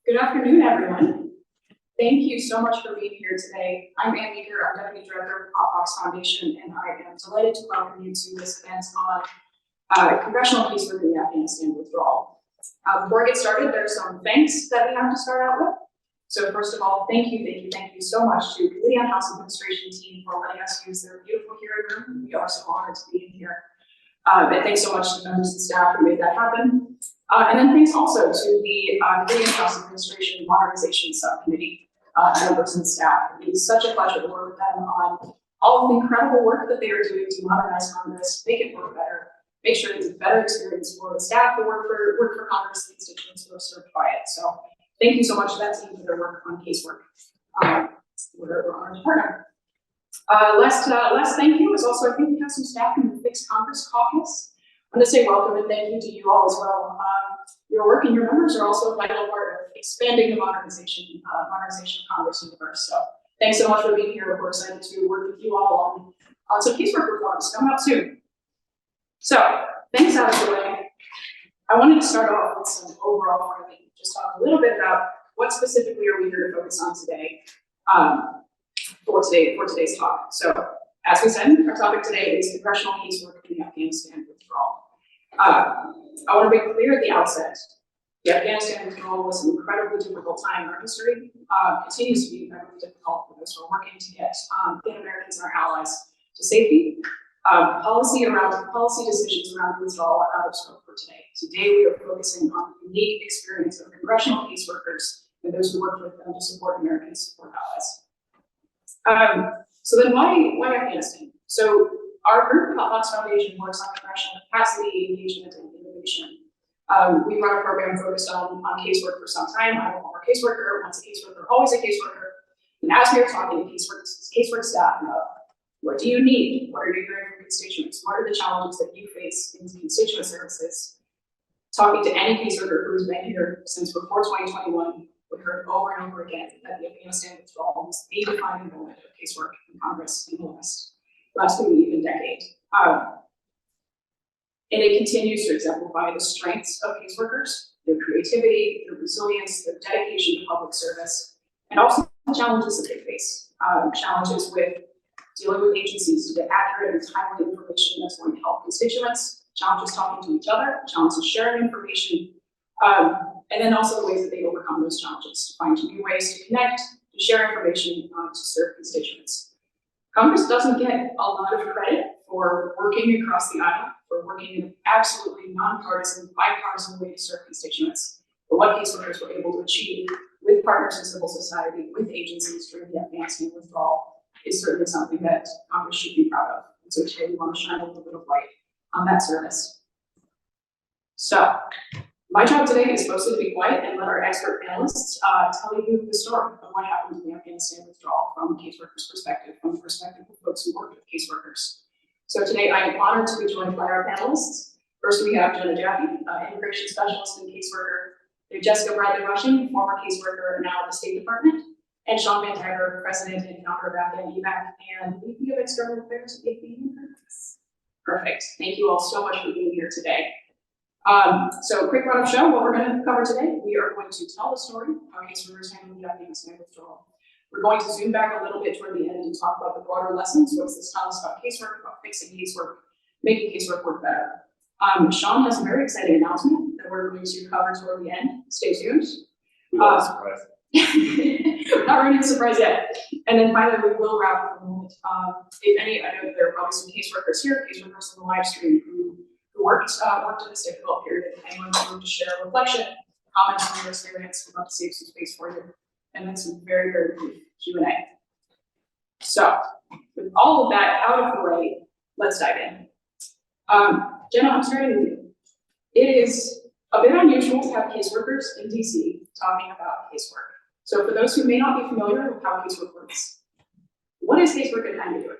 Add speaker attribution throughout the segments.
Speaker 1: Good afternoon, everyone. Thank you so much for being here today. I'm Ann Meeker, I'm Deputy Director of POPVOX Foundation, and I am delighted to welcome you to this event on Congressional Casework in the Afghanistan Withdrawal. Before I get started, there's some thanks that we have to start out with. So first of all, thank you so much to the Committee on House Administration team for letting us use their beautiful hearing room. We are so honored to be in here. And thanks so much to the members of the staff who made that happen. And then thanks also to the Committee on House Administration Modernization Subcommittee members and staff. It is such a pleasure to work with them on all of the incredible work that they are doing to modernize Congress, make it work better, make sure it's a better experience for the staff who work for Congress and constituents who are served by it. So thank you so much to that team for their work on casework. We're honored to partner. Last thank you is also, I think we have some staff from the Fix Congress Caucus. I want to say welcome and thank you to you all as well. Your work and your members are also a vital part of expanding the modernization of Congress universe. So thanks so much for being here. We're excited to work with you all on some casework reforms coming up soon. So thanks out of the way. I wanted to start off with some overall framing, just talk a little bit about what specifically are we here to focus on today for today's talk. So as we said, our topic today is Congressional Casework in the Afghanistan Withdrawal. I want to be clear at the outset, the Afghanistan withdrawal was an incredibly difficult time in our history. Continues to be incredibly difficult for those who are working to get Americans and our allies to safety. Policy decisions around withdrawal are out of scope for today. Today we are focusing on the unique experience of congressional caseworkers and those who worked with them to support Americans support allies. So then why Afghanistan? So our group, POPVOX Foundation, works on congressional capacity, engagement, and innovation. We run a program focused on casework for some time. I'm a former caseworker, once a caseworker, always a caseworker. And as we are talking to casework staff about what do you need? What are you hearing from constituents? What are the challenges that you face in constituent services? Talking to any caseworker who's been here since before 2021, we heard over and over again that the Afghanistan withdrawal was the defining moment of casework in Congress in the last maybe even decade. And it continues to exemplify the strengths of caseworkers, their creativity, their resilience, their dedication to public service, and also the challenges that they face. Challenges with dealing with agencies to get accurate and timely information that's going to help constituents, challenges talking to each other, challenges sharing information, and then also the ways that they overcome those challenges to find new ways to connect, to share information, to serve constituents. Congress doesn't get a lot of credit for working across the aisle, for working in an absolutely nonpartisan, bipartisan way to serve constituents. But what caseworkers were able to achieve with partners in civil society, with agencies during the Afghanistan withdrawal is certainly something that Congress should be proud of. And so today we want to shine a little bit of light on that service. So my job today is mostly to be quiet and let our expert panelists tell you the story of what happened in the Afghanistan withdrawal from a caseworker's perspective, from the perspective of folks who worked with caseworkers. So today I am honored to be joined by our panelists. First we have Jenna Jaffe, immigration specialist and caseworker. We have Jessica Bradley-Rushing, former caseworker now at the State Department, and Sean Van Tiger, president and founder of Afghan EVAC and VP of External Affairs at the Perfect. Thank you all so much for being here today. So quick run of show, what we're going to cover today. We are going to tell the story of how caseworkers handled the Afghanistan withdrawal. We're going to zoom back a little bit toward the end and talk about the broader lessons. What's this tell us about casework, about fixing casework, making casework work better. Sean has a very exciting announcement that we're going to cover toward the end. Stay tuned.
Speaker 2: Surprise.
Speaker 1: Not ready to surprise yet. And then finally, we will wrap up in a moment. If any, I know that there are probably some caseworkers here, caseworkers on the live stream who worked in this difficult period. Anyone who wanted to share a reflection, comments on your experience, we'd love to save some space for you. And then some very, very brief Q&A. So, with all of that out of the way, let's dive in. Jenna, I'm starting with you. It is a bit unusual to have caseworkers in DC talking about casework. So for those who may not be familiar with how casework works, what is casework and how do you do it?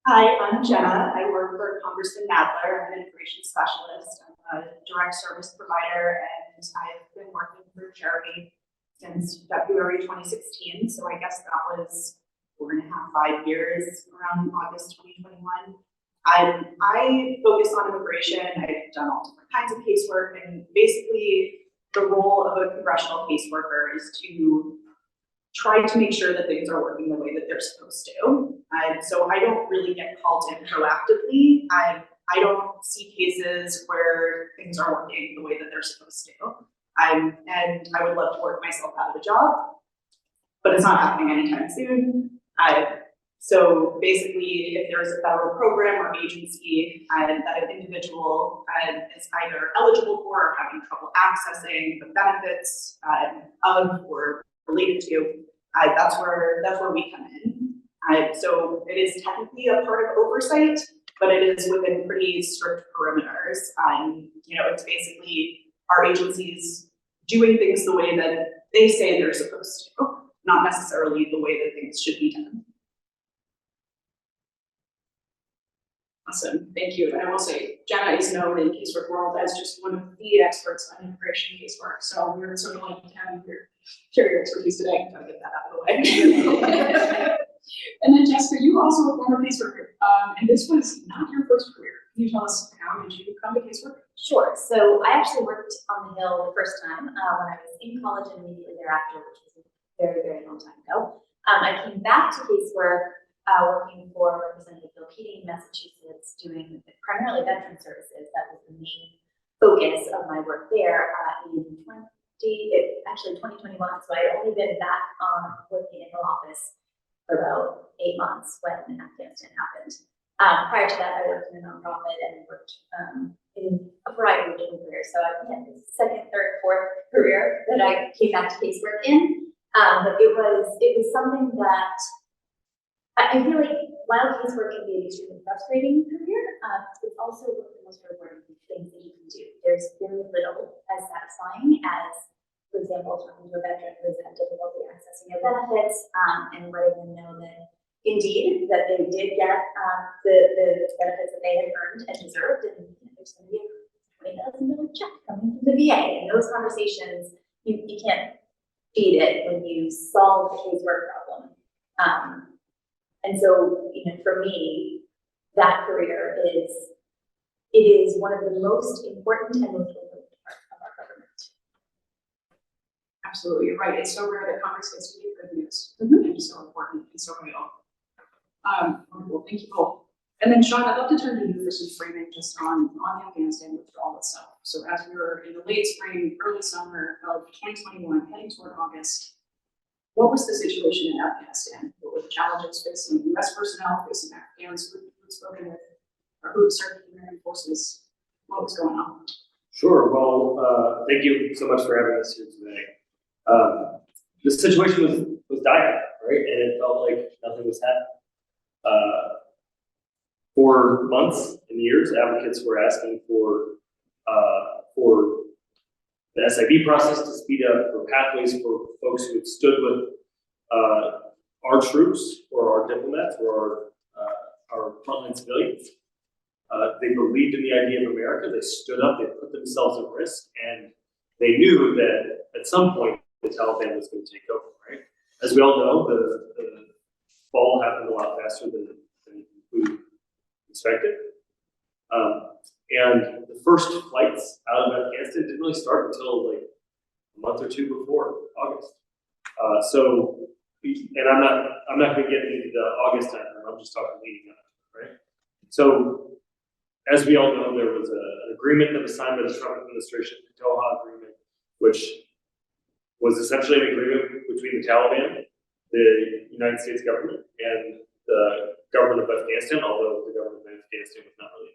Speaker 3: Hi, I'm Jenna. I work for Congressman Nadler. I'm an immigration specialist. I'm a direct service provider, and I've been working for charity since February 2016. So I guess that was 5 years, around August 2021. I focus on immigration. I've done all different kinds of casework, and basically the role of a congressional caseworker is to try to make sure that things are working the way that they're supposed to. So I don't really get called in proactively. I don't see cases where things are working the way that they're supposed to. And I would love to work myself out of a job, but it's not happening anytime soon. So basically, if there's a federal program or agency that an individual is either eligible for or having trouble accessing the benefits of or related to, that's where we come in. So it is technically a part of oversight, but it is within pretty strict perimeters. It's basically our agencies doing things the way that they say they're supposed to, not necessarily the way that things should be done.
Speaker 1: Awesome, thank you. And I will say, Jenna is known in casework world as just one of the experts on immigration casework. So we're so lucky to have you share your expertise today. Gotta get that out of the way. And then Jessica, you also a former caseworker, and this was not your first career. Can you tell us how did you come to casework?
Speaker 2: Sure. So I actually worked on the Hill the first time when I was in college and immediately thereafter, which was a very, very long time ago. I came back to casework working for Representative Bill Keating in Massachusetts, doing primarily veteran services. That was the main focus of my work there in 2021. So I had only been back working in the office for about 8 months when Afghanistan happened. Prior to that, I worked in a nonprofit and worked in a variety of different careers. So I had the second, third, fourth career that I came back to casework in. But it was something that I feel like while casework can be an extremely frustrating career, it's also one of the most rewarding things that you can do. There's very little as satisfying as, for example, talking to a veteran who's had difficulty accessing their benefits and letting them know that indeed that they did get the benefits that they had earned and deserved, and there's going to be a $20,000 check coming from the VA. And those conversations, you can't beat it when you solve the casework problem. And so, for me, that career is one of the most important and most important parts of our government.
Speaker 1: Absolutely, you're right. It's so rare that Congress gets to give good news. And it's so important and so real. Wonderful, thank you both. And then Sean, I'd love to turn to you for some framing just on the Afghanistan withdrawal itself. So as we were in the late spring, early summer of 2021, heading toward August, what was the situation in Afghanistan? What were the challenges facing U.S. personnel, facing Afghans who'd spoken with, or who'd served in the American forces? What was going on?
Speaker 4: Sure. Well, thank you so much for having us here today. The situation was dire, right? And it felt like nothing was happening. For months and years, advocates were asking for the SIV process to speed up, for pathways for folks who had stood with our troops or our diplomats or our frontline civilians. They believed in the idea of America. They stood up, they put themselves at risk, and they knew that at some point the Taliban was going to take over, right? As we all know, the fall happened a lot faster than we expected. And the first flights out of Afghanistan didn't really start until like a month or two before August. And I'm not going to get into the August time. I'm just talking leading up, right? So, as we all know, there was an agreement that was signed by the Trump administration, the Doha Agreement, which was essentially an agreement between the Taliban, the United States government, and the government of Afghanistan, although the government of Afghanistan was not really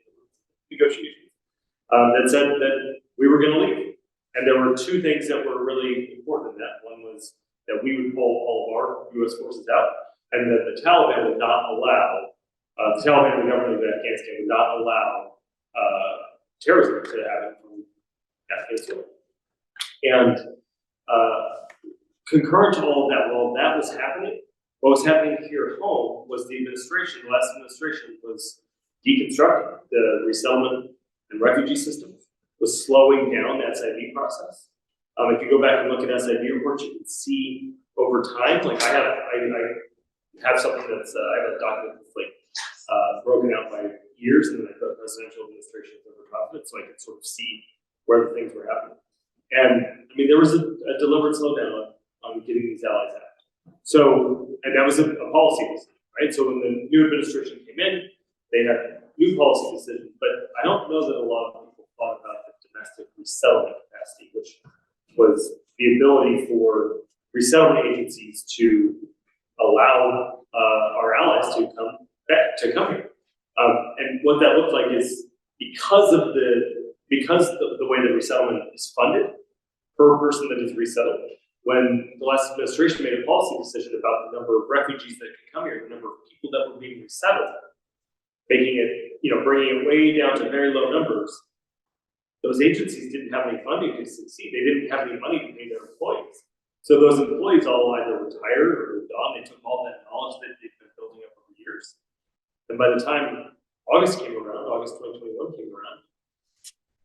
Speaker 4: negotiations, that said that we were going to leave. And there were two things that were really important in that. One was that we would pull all of our U.S. forces out, and that the Taliban would not allow, the Taliban and the government of Afghanistan would not allow terrorism to happen from Afghanistan. And concurrent to all of that, while that was happening, what was happening here at home was the last administration was deconstructing the resettlement and refugee system, was slowing down the SIV process. If you go back and look at SIV reports, you can see over time, like I have something that's, I have a document that's like broken out by years, and then I put presidential administrations over top of it, so I could sort of see where the things were happening. And I mean, there was a deliberate slowdown on getting these allies out. So, and that was a policy decision, right? So when the new administration came in, they had new policy decisions, but I don't know that a lot of people thought about the domestic resettlement capacity, which was the ability for resettlement agencies to allow our allies to come back, to come here. And what that looked like is because the way that resettlement is funded per person that is resettled, when the last administration made a policy decision about the number of refugees that could come here, the number of people that were being resettled, making it, bringing it way down to very low numbers, those agencies didn't have any funding to succeed. They didn't have any money to pay their employees. So those employees all either retired or moved on. They took all that knowledge that they've been building up over years. And by the time August came around, August 2021 came around,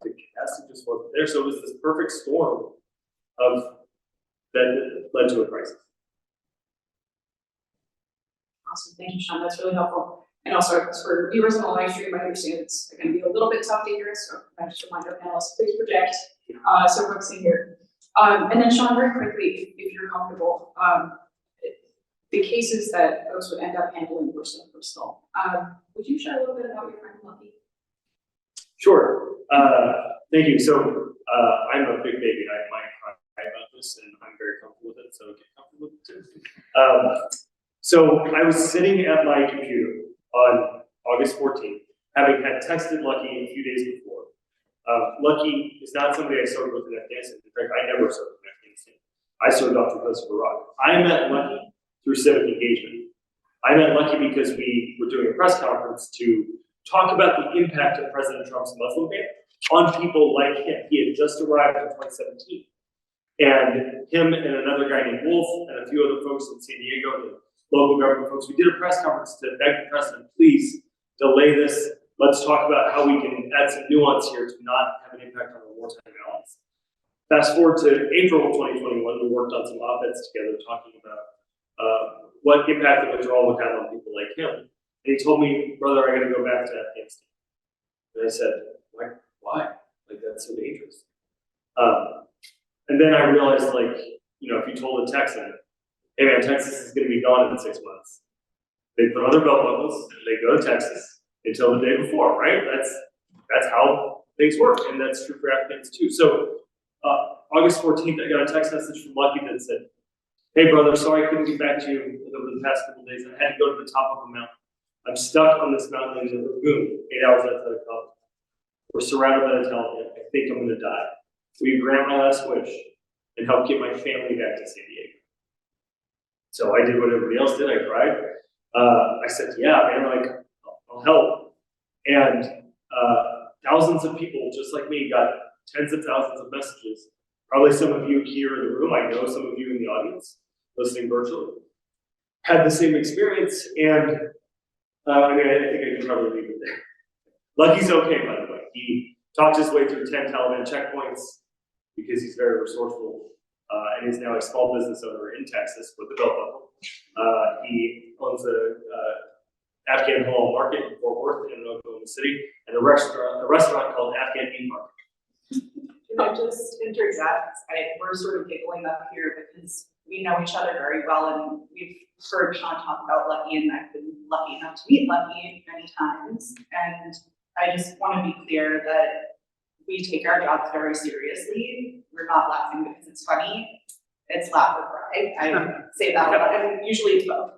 Speaker 4: the capacity just wasn't there. So it was this perfect storm of that led to a crisis.
Speaker 1: Awesome, thank you, Sean, that's really helpful. And also, for viewers on the live stream, I understand it's gonna be a little bit tough to hear, so I just remind our panelists, please project, so folks can hear. And then Sean, very quickly, if you're comfortable, the cases that folks would end up handling were so personal. Would you share a little bit about your friend Lucky?
Speaker 4: Sure, thank you. So I'm a big baby, I might cry about this, and I'm very comfortable with it, so get comfortable with it too. So I was sitting at my computer on August 14th, having had texted Lucky a few days before. Lucky is not somebody I served with in Afghanistan. In fact, I never served in Afghanistan. I served off the coast of Iraq. I met Lucky through civic engagement. I met Lucky because we were doing a press conference to talk about the impact of President Trump's Muslim ban on people like him. He had just arrived in 2017. And him and another guy named Wolf and a few other folks in San Diego, the local government folks, we did a press conference to beg the president, please delay this. Let's talk about how we can add some nuance here to not have an impact on our wartime allies. Fast forward to April of 2021, we worked on some op-eds together talking about what impact the withdrawal would have on people like him. And he told me, brother, I gotta go back to Afghanistan. And I said, why? Like, that's so dangerous. And then I realized, if you told a Texan, hey man, Texas is gonna be gone in 6 months. They put on their belt buckles, and they go to Texas until the day before, right? That's how things work, and that's true for Afghans too. So August 14th, I got a text message from Lucky that said, hey brother, sorry I couldn't get back to you over the past couple of days. I had to go to the top of a mountain. I'm stuck on this mountain in the lagoon, 8 hours outside of Kabul. We're surrounded by the Taliban. I think I'm gonna die. Will you grant my last wish and help get my family back to San Diego? So I did what everybody else did, I cried. I said, yeah, man, I'll help. And thousands of people just like me got tens of thousands of messages. Probably some of you here in the room, I know some of you in the audience listening virtually, had the same experience. And I think I can probably leave it there. Lucky's okay, by the way. He talked his way through 10 Taliban checkpoints because he's very resourceful. And he's now a small business owner in Texas with a belt buckle. He owns a Afghan halal market in Fort Worth in Oklahoma City, and a restaurant called Afghan Meat Market.
Speaker 3: Can I just interject? We're sort of giggling up here because we know each other very well, and we've heard Sean talk about Lucky, and I've been lucky enough to meet Lucky many times. And I just want to be clear that we take our jobs very seriously. We're not laughing because it's funny. It's laugh or cry. I say that a lot, and usually it's both.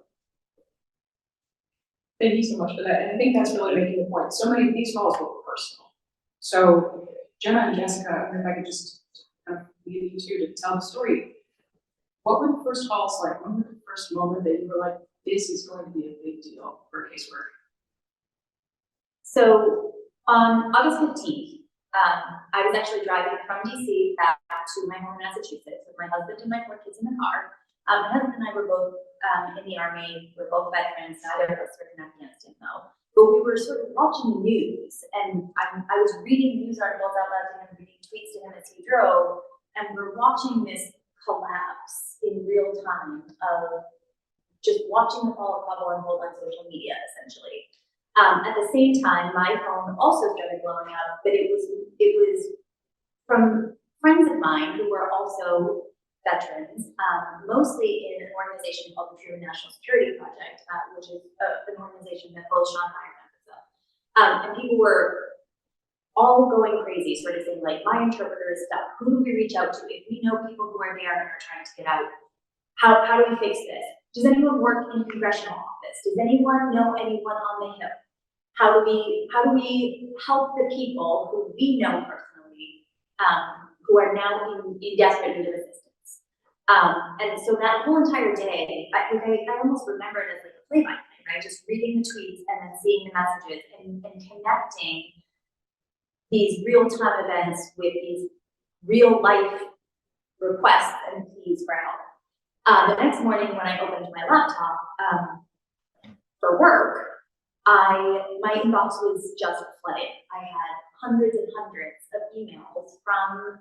Speaker 1: Thank you so much for that, and I think that's really making the point. So many of these calls were personal. So Jenna and Jessica, I wonder if I could just kind of leave you two to tell the story. What were the first calls like? When was the first moment that you were like, this is going to be a big deal for casework?
Speaker 2: So on August 15th, I was actually driving from DC back to my home in Massachusetts with my husband and my 4 kids in the car. My husband and I were both in the Army. We're both veterans. Neither of us served in Afghanistan, though. But we were sort of watching the news, and I was reading news articles out loud to him, reading tweets to him as he drove, and we're watching this collapse in real time of just watching the fall of Kabul unfold on social media, essentially. At the same time, my phone also started blowing up, but it was from friends of mine who were also veterans, mostly in an organization called the True National Security Project, which is an organization that both Sean and I are members of. And people were all going crazy, sort of saying, like, my interpreter is stuck. Who do we reach out to? If we know people who are there and are trying to get out, how do we fix this? Does anyone work in congressional office? Does anyone know anyone on the Hill? How do we help the people who we know personally, who are now in desperate need of assistance? And so that whole entire day, I almost remember it as like a play-by-play, right? Just reading the tweets and then seeing the messages and connecting these real-time events with these real-life requests and pleas for help. The next morning when I opened my laptop for work, my inbox was just flooded. I had hundreds and hundreds of emails from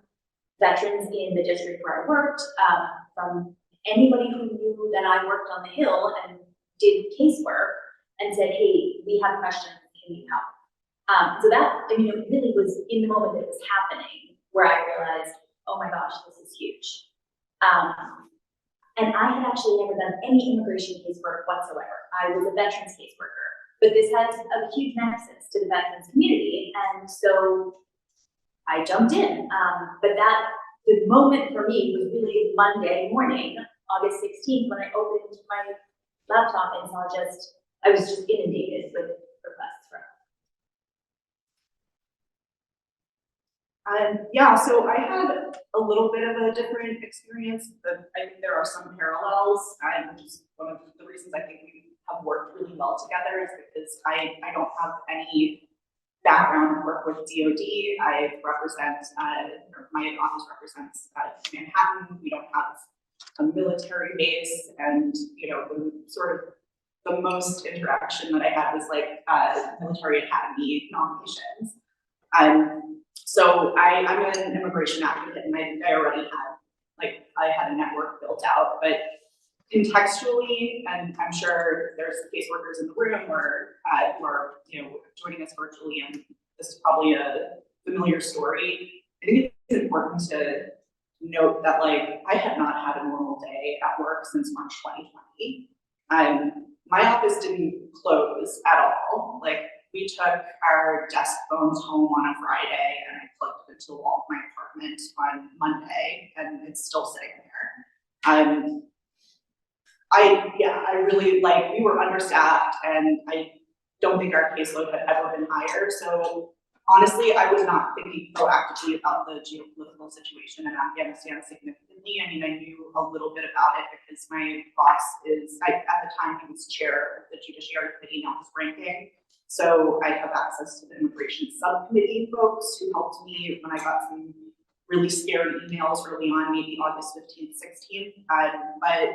Speaker 2: veterans in the district where I worked, from anybody who knew that I worked on the Hill and did casework and said, hey, we have questions, can you help? So that, I mean, it really was in the moment that it was happening where I realized, oh my gosh, this is huge. And I had actually never done any immigration casework whatsoever. I was a veterans caseworker, but this has a huge nexus to the veterans community. And so I jumped in. But the moment for me was really Monday morning, August 16th, when I opened my laptop and I was just inundated with requests for help.
Speaker 3: Yeah, so I had a little bit of a different experience, but I think there are some parallels. And just one of the reasons I think we have worked really well together is because I don't have any background in work with DOD. I represent, my office represents Manhattan. We don't have a military base, and the most interaction that I had was like military academy nominations. So I'm an immigration advocate, and I think I already had a network built out, but contextually, and I'm sure there's caseworkers in the room or who are joining us virtually, and this is probably a familiar story. I think it's important to note that I had not had a normal day at work since March 2020. My office didn't close at all. We took our desk phones home on a Friday, and I plugged it into the wall of my apartment on Monday, and it's still sitting there. I really we were understaffed, and I don't think our caseload had ever been higher. So honestly, I was not thinking proactively about the geopolitical situation in Afghanistan significantly. I mean, I knew a little bit about it because my boss at the time, he was chair of the Judiciary Committee, now he's ranking. So I have access to the immigration subcommittee folks who helped me when I got some really scary emails early on, maybe August 15th, 16th. But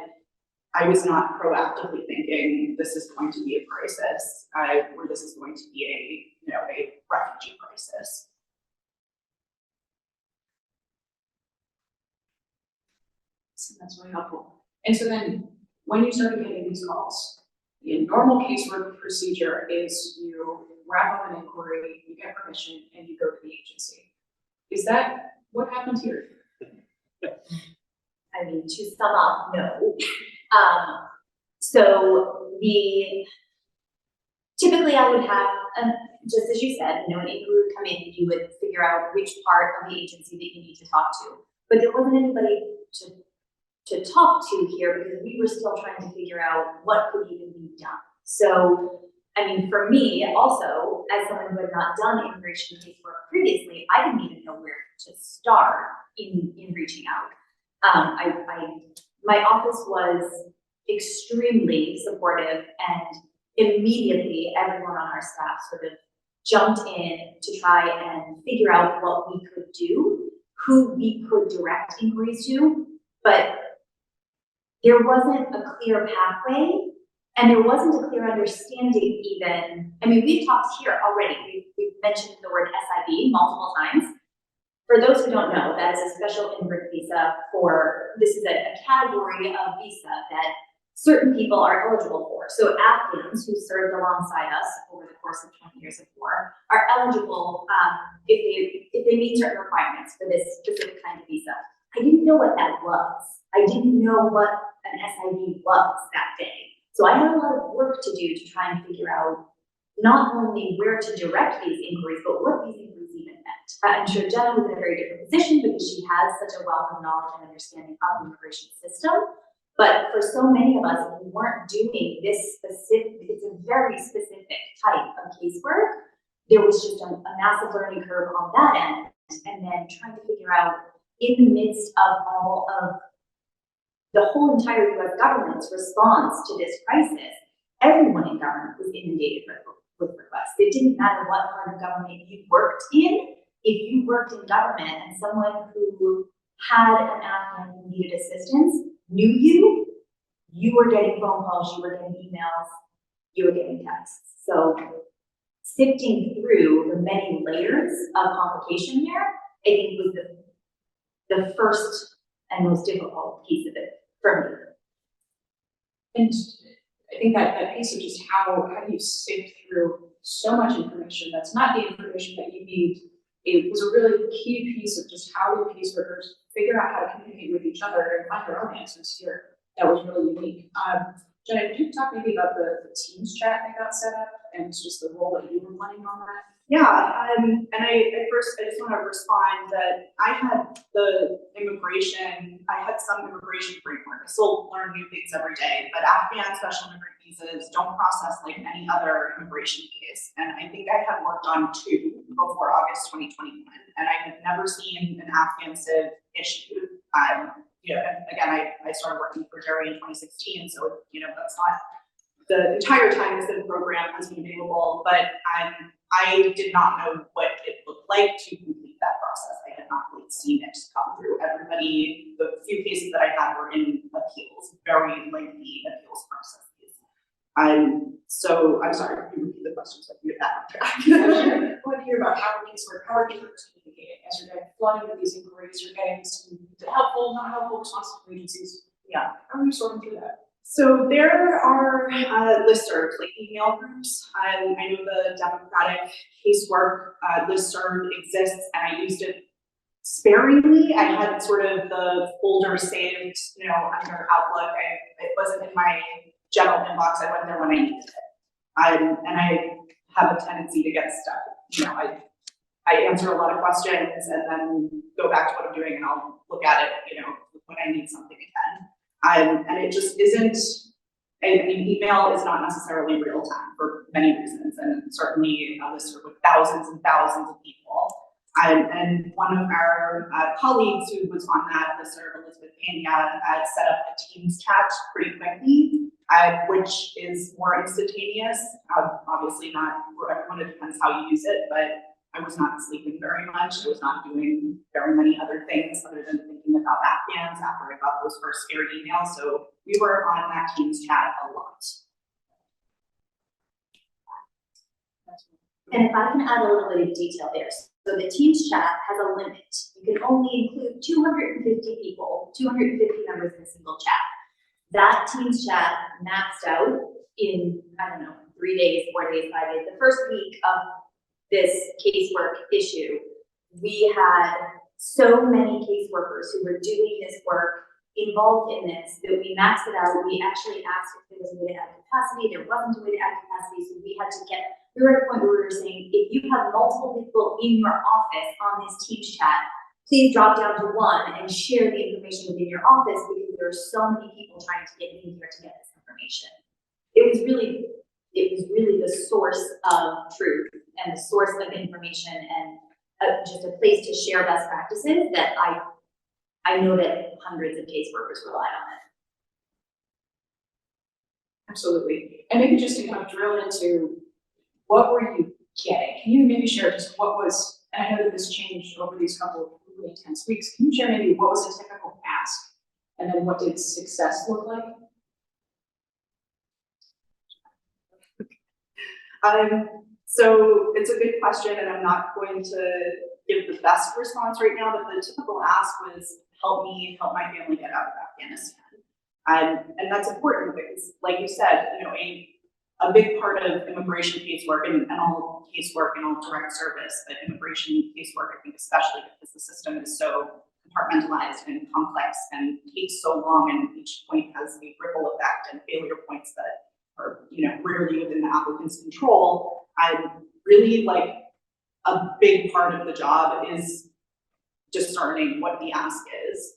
Speaker 3: I was not proactively thinking this is going to be a crisis, or this is going to be a refugee crisis.
Speaker 1: So that's really helpful. And so then when you started getting these calls, the normal casework procedure is you wrap up an inquiry, you get permission, and you go to the agency. Is that what happened here?
Speaker 2: I mean, to sum up, no. So typically I would have, just as you said, an inquiry would come in, you would figure out which part of the agency that you need to talk to. But there wasn't anybody to talk to here because we were still trying to figure out what could even be done. So, I mean, for me also, as someone who had not done immigration casework previously, I didn't even know where to start in reaching out. My office was extremely supportive, and immediately everyone on our staff sort of jumped in to try and figure out what we could do, who we could direct inquiries to, but there wasn't a clear pathway, and there wasn't a clear understanding even. I mean, we've talked here already, we've mentioned the word SIV multiple times. For those who don't know, that is a special immigrant visa this is a category of visa that certain people are eligible for. So Afghans who served alongside us over the course of 20 years of war are eligible if they meet certain requirements for this specific kind of visa. I didn't know what that was. I didn't know what an SIV was that day. So I had a lot of work to do to try and figure out not only where to direct these inquiries, but what these inquiries even meant. I'm sure Jenna was in a very different position because she has such a wealth of knowledge and understanding of the immigration system. But for so many of us, if we weren't doing this specific, it's a very specific type of casework, there was just a massive learning curve on that end. And then trying to figure out in the midst of all of the whole entire US government's response to this crisis, everyone in government was inundated with requests. It didn't matter what part of government you worked in. If you worked in government and someone who had an Afghan who needed assistance knew you, you were getting phone calls, you were getting emails, you were getting texts. So sifting through the many layers of complication there, I think was the first and most difficult piece of it for me.
Speaker 1: And I think that piece of just how do you sift through so much information that's not the information that you need, it was a really key piece of just how do caseworkers figure out how to communicate with each other and find their own answers here. That was really unique. Jenna, could you talk maybe about the Teams chat that got set up and just the role that you were playing on that?
Speaker 3: Yeah, and I just want to respond that I had some immigration framework. I still learn new things every day, but Afghan special immigrant visas don't process like any other immigration case. And I think I had worked on 2 before August 2021, and I had never seen an Afghan civ issued. And again, I started working for Jerry in 2016, so that's not the entire time the civ program has been available, but I did not know what it looked like to complete that process. I had not really seen it come through. The few cases that I had were in appeals, very lengthy appeals processes. So I'm sorry, can you repeat the question so I can get back on track?
Speaker 1: I want to hear about how are caseworkers communicating as you're getting flooded with these inquiries, you're getting some helpful, not helpful responses from agencies.
Speaker 3: Yeah.
Speaker 1: How are you sorting through that?
Speaker 3: So there are listservs, like email groups. I know the Democratic Casework listserv exists, and I used it sparingly. I had sort of the folder saved, under Outlook. It wasn't in my general inbox. I went there when I needed it. And I have a tendency to get stuck. I answer a lot of questions and then go back to what I'm doing, and I'll look at it, when I need something again. And it just isn't, email is not necessarily real time for many reasons, and certainly a listserv with thousands and thousands of people. And one of our colleagues who was on that listserv, Elizabeth Pena, set up a Teams chat pretty quickly, which is more instantaneous. Obviously not for everyone, it depends how you use it, but I was not sleeping very much. I was not doing very many other things other than thinking about Afghans after I got those first scary emails. So we were on that Teams chat a lot.
Speaker 2: And if I can add a little bit of detail there. So the Teams chat has a limit. You can only include 250 people, 250 members in a single chat. That Teams chat maxed out in, 3 days, 4 days, 5 days. The first week of this casework issue, we had so many caseworkers who were doing this work involved in this that we maxed it out. We actually asked if there was a way to add capacity. There wasn't a way to add capacity, so we were at a point where we were saying, if you have multiple people in your office on this Teams chat, please drop down to 1 and share the information within your office, because there are so many people trying to get in here to get this information. It was really the source of truth and the source of information, and just a place to share best practices that I know that hundreds of caseworkers rely on it.
Speaker 1: Absolutely. And maybe just to kind of drill into what were you getting? Can you maybe share just what was, and I know that this changed over these couple of really intense weeks, can you share maybe what was a typical ask? And then what did success look like?
Speaker 3: So it's a good question, and I'm not going to give the best response right now, but the typical ask was help me help my family get out of Afghanistan. And that's important because, like you said, you know, a big part of immigration casework and all casework and all direct service, but immigration casework, I think especially because the system is so compartmentalized and complex and takes so long, and each point has a ripple effect and failure points that are, you know, rarely within the applicant's control. I really like a big part of the job is discerning what the ask is.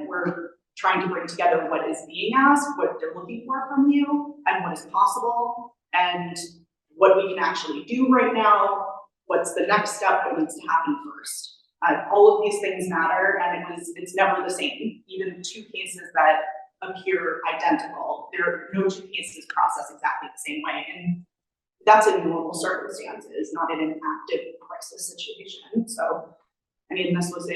Speaker 3: We're trying to bring together what is being asked, what they're looking for from you, and what is possible, and what we can actually do right now, what's the next step, what needs to happen first. All of these things matter, and it's never the same. Even two cases that appear identical, there are no two cases processed exactly the same way, and that's in normal circumstances, not in an active crisis situation. So, I mean, this was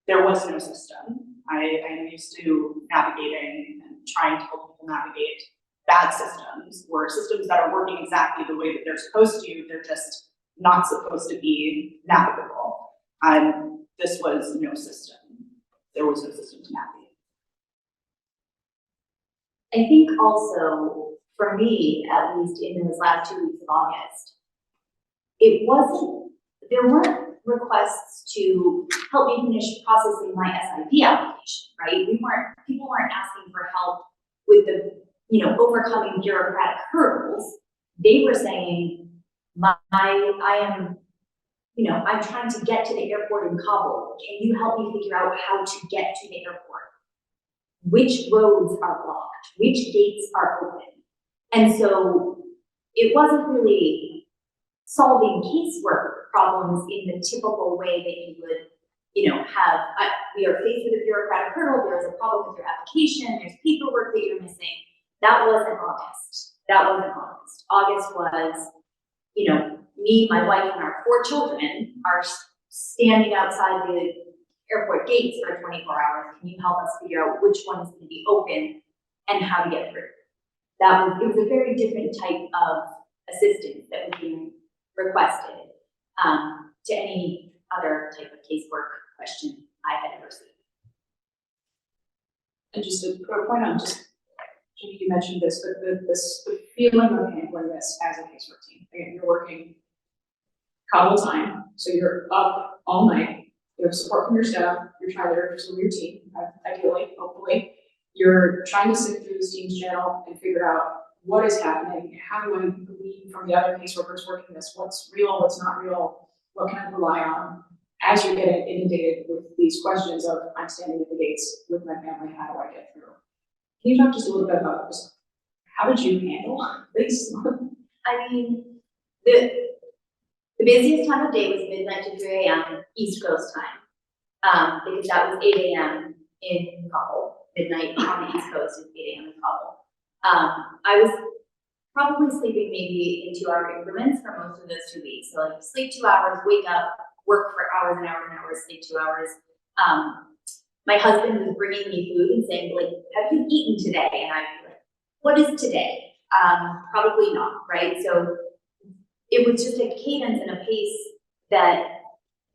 Speaker 3: there was no system. I am used to navigating and trying to help people navigate bad systems, or systems that are working exactly the way that they're supposed to, they're just not supposed to be navigable. This was no system. There was no system to navigate.
Speaker 2: I think also, for me, at least in those last 2 weeks of August, there weren't requests to help me finish processing my SIP application, right? People weren't asking for help with the, overcoming bureaucratic hurdles. They were saying, I'm trying to get to the airport in Kabul. Can you help me figure out how to get to the airport? Which roads are blocked? Which gates are open? And so it wasn't really solving casework problems in the typical way that you would, we are faced with a bureaucratic hurdle, there's a problem with your application, there's paperwork that you're missing. That wasn't August. August was, me, my wife, and our 4 children are standing outside the airport gates for 24 hours. Can you help us figure out which one is going to be open and how to get through? It was a very different type of assistance that was being requested to any other type of casework question I had ever seen.
Speaker 1: And just to put a point on, Judy, you mentioned this, but the feeling of handling this as a casework team. Again, you're working Kabul time, so you're up all night. You have support from your staff. You're trying to some of your team, ideally, hopefully. You're trying to sift through this team's channel and figure out what is happening. How do I glean from the other caseworkers working this? What's real? What's not real? What can I rely on? As you're getting inundated with these questions of, I'm standing at the gates with my family. How do I get through? Can you talk just a little bit about this? How did you handle this?
Speaker 2: I mean, the busiest time of day was midnight to 3 a.m. East Coast time, because that was 8 a.m. in Kabul. Midnight on the East Coast is 8 a.m. in Kabul. I was probably sleeping maybe in 2-hour increments for most of those 2 weeks. So like sleep 2 hours, wake up, work for hours and hours and hours, sleep 2 hours. My husband was bringing me food and saying, like, have you eaten today? And I'd be like, what is today? Probably not, right? So it was just a cadence and a pace that,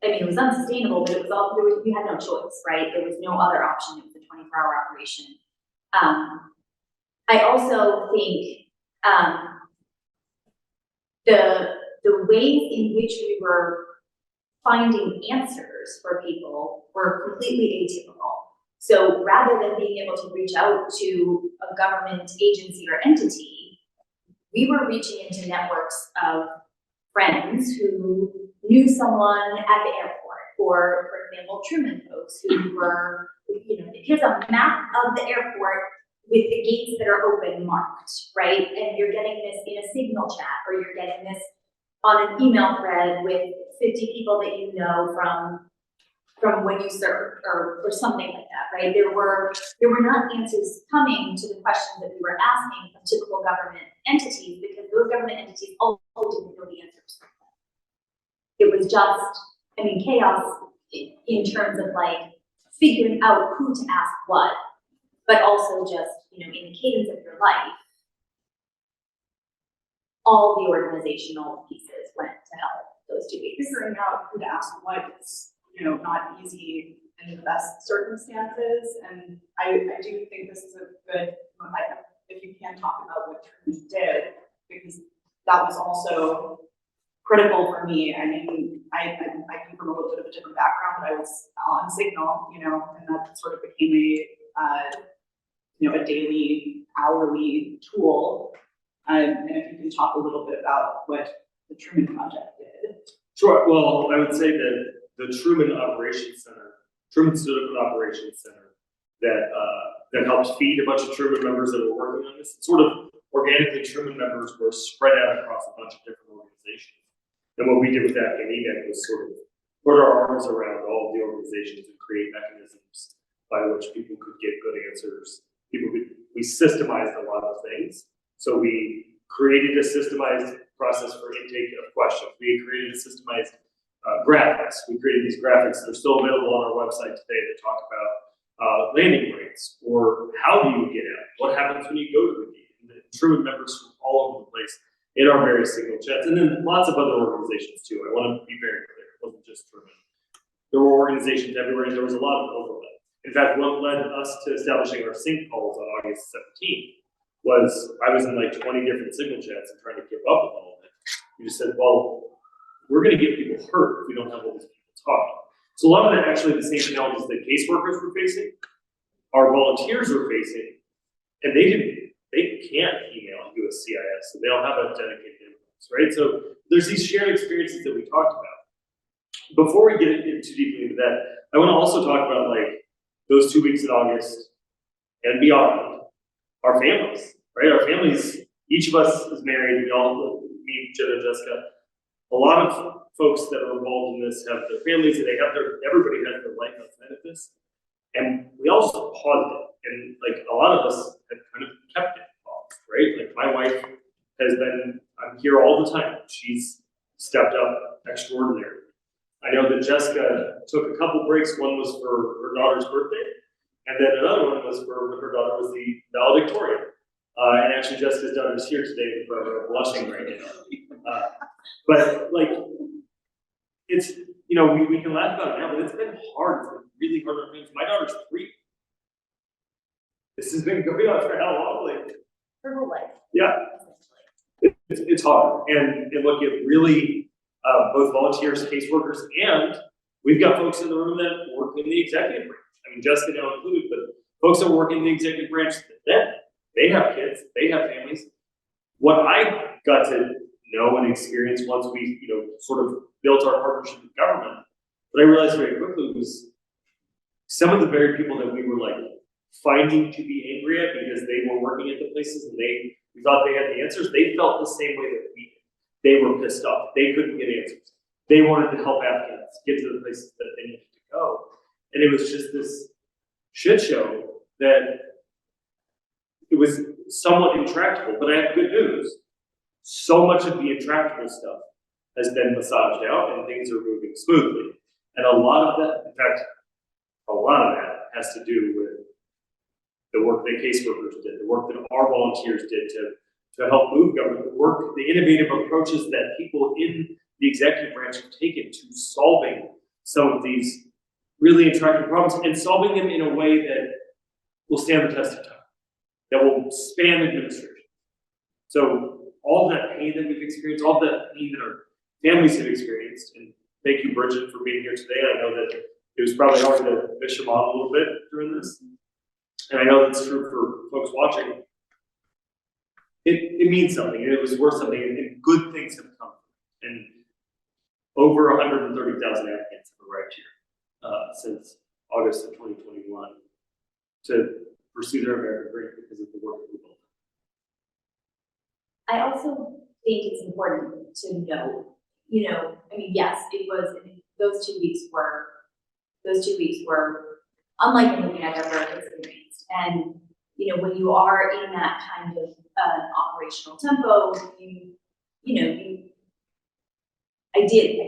Speaker 2: it was unsustainable, but it was we had no choice, right? There was no other option. It was a 24-hour operation. I also think the ways in which we were finding answers for people were completely atypical. So rather than being able to reach out to a government agency or entity, we were reaching into networks of friends who knew someone at the airport, or for example, Truman folks who were, here's a map of the airport with the gates that are open marked, right? And you're getting this in a signal chat, or you're getting this on an email thread with 50 people that you know from when you served, or something like that, right? There were not answers coming to the questions that we were asking from typical government entities, because those government entities also didn't know the answers. It was just, chaos in terms of like figuring out who to ask what, but also just, in the cadence of your life, all the organizational pieces went to help those 2 weeks.
Speaker 3: Figuring out who to ask what is, not easy in the best circumstances. And I do think this is a good moment if you can talk about what Truman did, because that was also critical for me. I mean, I come from a little bit of a different background, but I was on Signal, you know, and that sort of became a daily, hourly tool. And if you can talk a little bit about what the Truman Project did.
Speaker 4: Sure. Well, I would say that the Truman Operations Center, Truman stood up an operations center that helped feed a bunch of Truman members that were working on this. Sort of organically, Truman members were spread out across a bunch of different organizations. And what we did with Afghanistan was sort of put our arms around all of the organizations and create mechanisms by which people could get good answers. We systemized a lot of things. So we created a systemized process for intake of questions. We created a systemized graphics. We created these graphics that are still available on our website today that talk about landing rates, or how do you get out? What happens when you go to the gate? And the Truman members from all over the place in our various Signal chats, and then lots of other organizations too. I want to be very clear, it wasn't just Truman. There were organizations everywhere, and there was a lot of overlap. In fact, what led us to establishing our sync calls on August 17th was I was in like 20 different Signal chats and trying to keep up with all of it. We just said, well, we're going to get people hurt if we don't have all these people talking. So a lot of that actually the same challenges that caseworkers were facing, our volunteers were facing, and they can't email USCIS, so they don't have a dedicated inbox, right? So there's these shared experiences that we talked about. Before we get too deeply into that, I want to also talk about like those 2 weeks in August and beyond. Our families, right? Our families, each of us is married, we all, me, Jenna, and Jessica. A lot of folks that are involved in this have their families, and everybody has their life outside of this. And we also paused it, and like a lot of us have kind of kept it paused, right? Like my wife has been, I'm here all the time. She's stepped up extraordinarily. I know that Jessica took a couple breaks. One was for her daughter's birthday, and then another one was for when her daughter was the valedictorian. And actually Jessica's daughter's here today, but we're blushing right now. But like, it's, you know, we can laugh about it now, but it's been hard. It's been really hard on things. My daughter's 3. This has been going on for how long? Like,
Speaker 2: Her whole life.
Speaker 4: yeah, it's hard. And look, it really, both volunteers, caseworkers, and we've got folks in the room that work in the executive branch. I mean, Jessica now included, but folks that work in the executive branch, they have kids, they have families. What I got to know and experience once we, you know, sort of built our partnership with government, what I realized very quickly was some of the very people that we were like finding to be angry at because they were working at the places and we thought they had the answers, they felt the same way that we did. They were pissed off. They couldn't get answers. They wanted to help Afghans get to the places that they needed to go. And it was just this shit show that it was somewhat intractable, but I have good news. So much of the intractable stuff has been massaged out and things are moving smoothly. And a lot of that, in fact, a lot of that has to do with the work that caseworkers did, the work that our volunteers did to help move government, the innovative approaches that people in the executive branch have taken to solving some of these really intractable problems and solving them in a way that will stand the test of time, that will span administration. So all that pain that we've experienced, all that pain that our families have experienced, and thank you, Bridget, for being here today. I know that it was probably hard to fish them out a little bit during this. And I know that's true for folks watching. It means something, and it was worth something, and good things have come. And over 130,000 Afghans have arrived here since August of 2021 to pursue their American dream because of the work that we built.
Speaker 2: I also think it's important to know, you know, I mean, yes, it was, I mean, those 2 weeks were unlike anything I've ever experienced. And, you know, when you are in that kind of operational tempo, I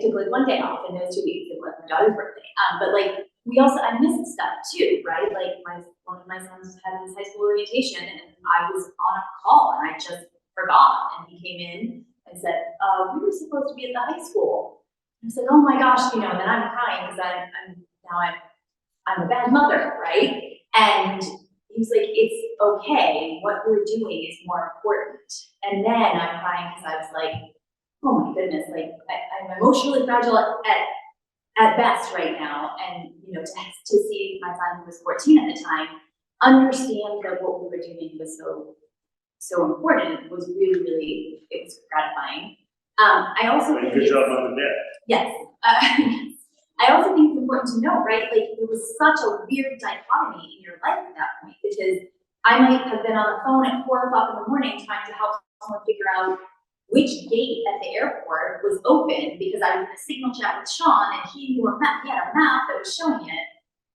Speaker 2: took like 1 day off in those 2 weeks. It was my daughter's birthday. But like, I missed stuff too, right? Like one of my sons had his high school orientation and I was on a call and I just forgot. And he came in and said, we were supposed to be at the high school. I was like, oh my gosh, you know, and then I'm crying because I'm a bad mother, right? And he was like, it's okay, what you're doing is more important. And then I'm crying because I was like, oh my goodness, like I'm emotionally fragile at best right now. And, you know, to see my son, who was 14 at the time, understand that what we were doing was so important was really, really, it was gratifying. I also think
Speaker 4: good job, Mom and Dad.
Speaker 2: yes. I also think it's important to know, right? Like, it was such a weird dichotomy in your life at that point, because I might have been on the phone at 4 o'clock in the morning trying to help someone figure out which gate at the airport was open, because I was in a signal chat with Sean and he knew he had a map that was showing it.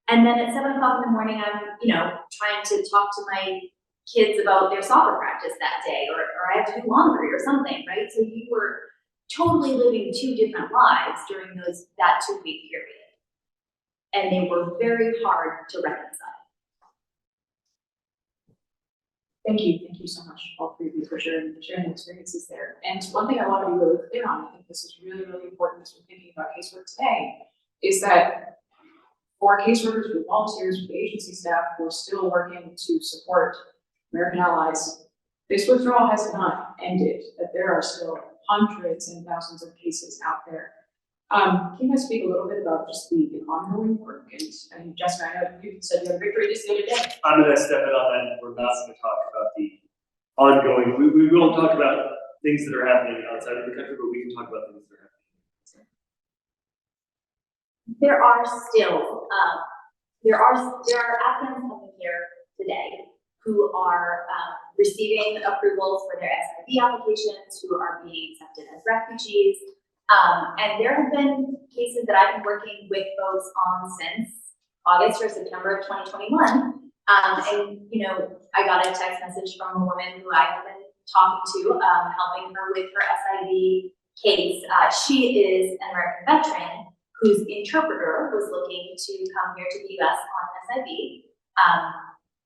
Speaker 2: And then at 7 o'clock in the morning, I'm, you know, trying to talk to my kids about their soccer practice that day, or I have to do laundry or something, right? So you were totally living 2 different lives during that 2-week period. And they were very hard to reconcile.
Speaker 1: Thank you so much, all 3 of you, for sharing the experiences there. And one thing I want to be really clear on, I think this is really, really important as we're thinking about casework today, is that for caseworkers, for volunteers, for agency staff who are still working to support American allies, this withdrawal has not ended, that there are still hundreds and thousands of cases out there. Can you guys speak a little bit about just the ongoing work? And Jessica, I know you said you had a victory just the other day.
Speaker 4: I'm gonna step in on that. We're not gonna talk about the ongoing, we won't talk about things that are happening outside of the country, but we can talk about things that are happening.
Speaker 2: There are still, there are Afghans coming here today who are receiving approvals for their SIV applications, who are being accepted as refugees. And there have been cases that I've been working with folks on since August or September of 2021. And, you know, I got a text message from a woman who I have been talking to, helping her with her SIV case. She is an American veteran whose interpreter was looking to come here to the US on SIV.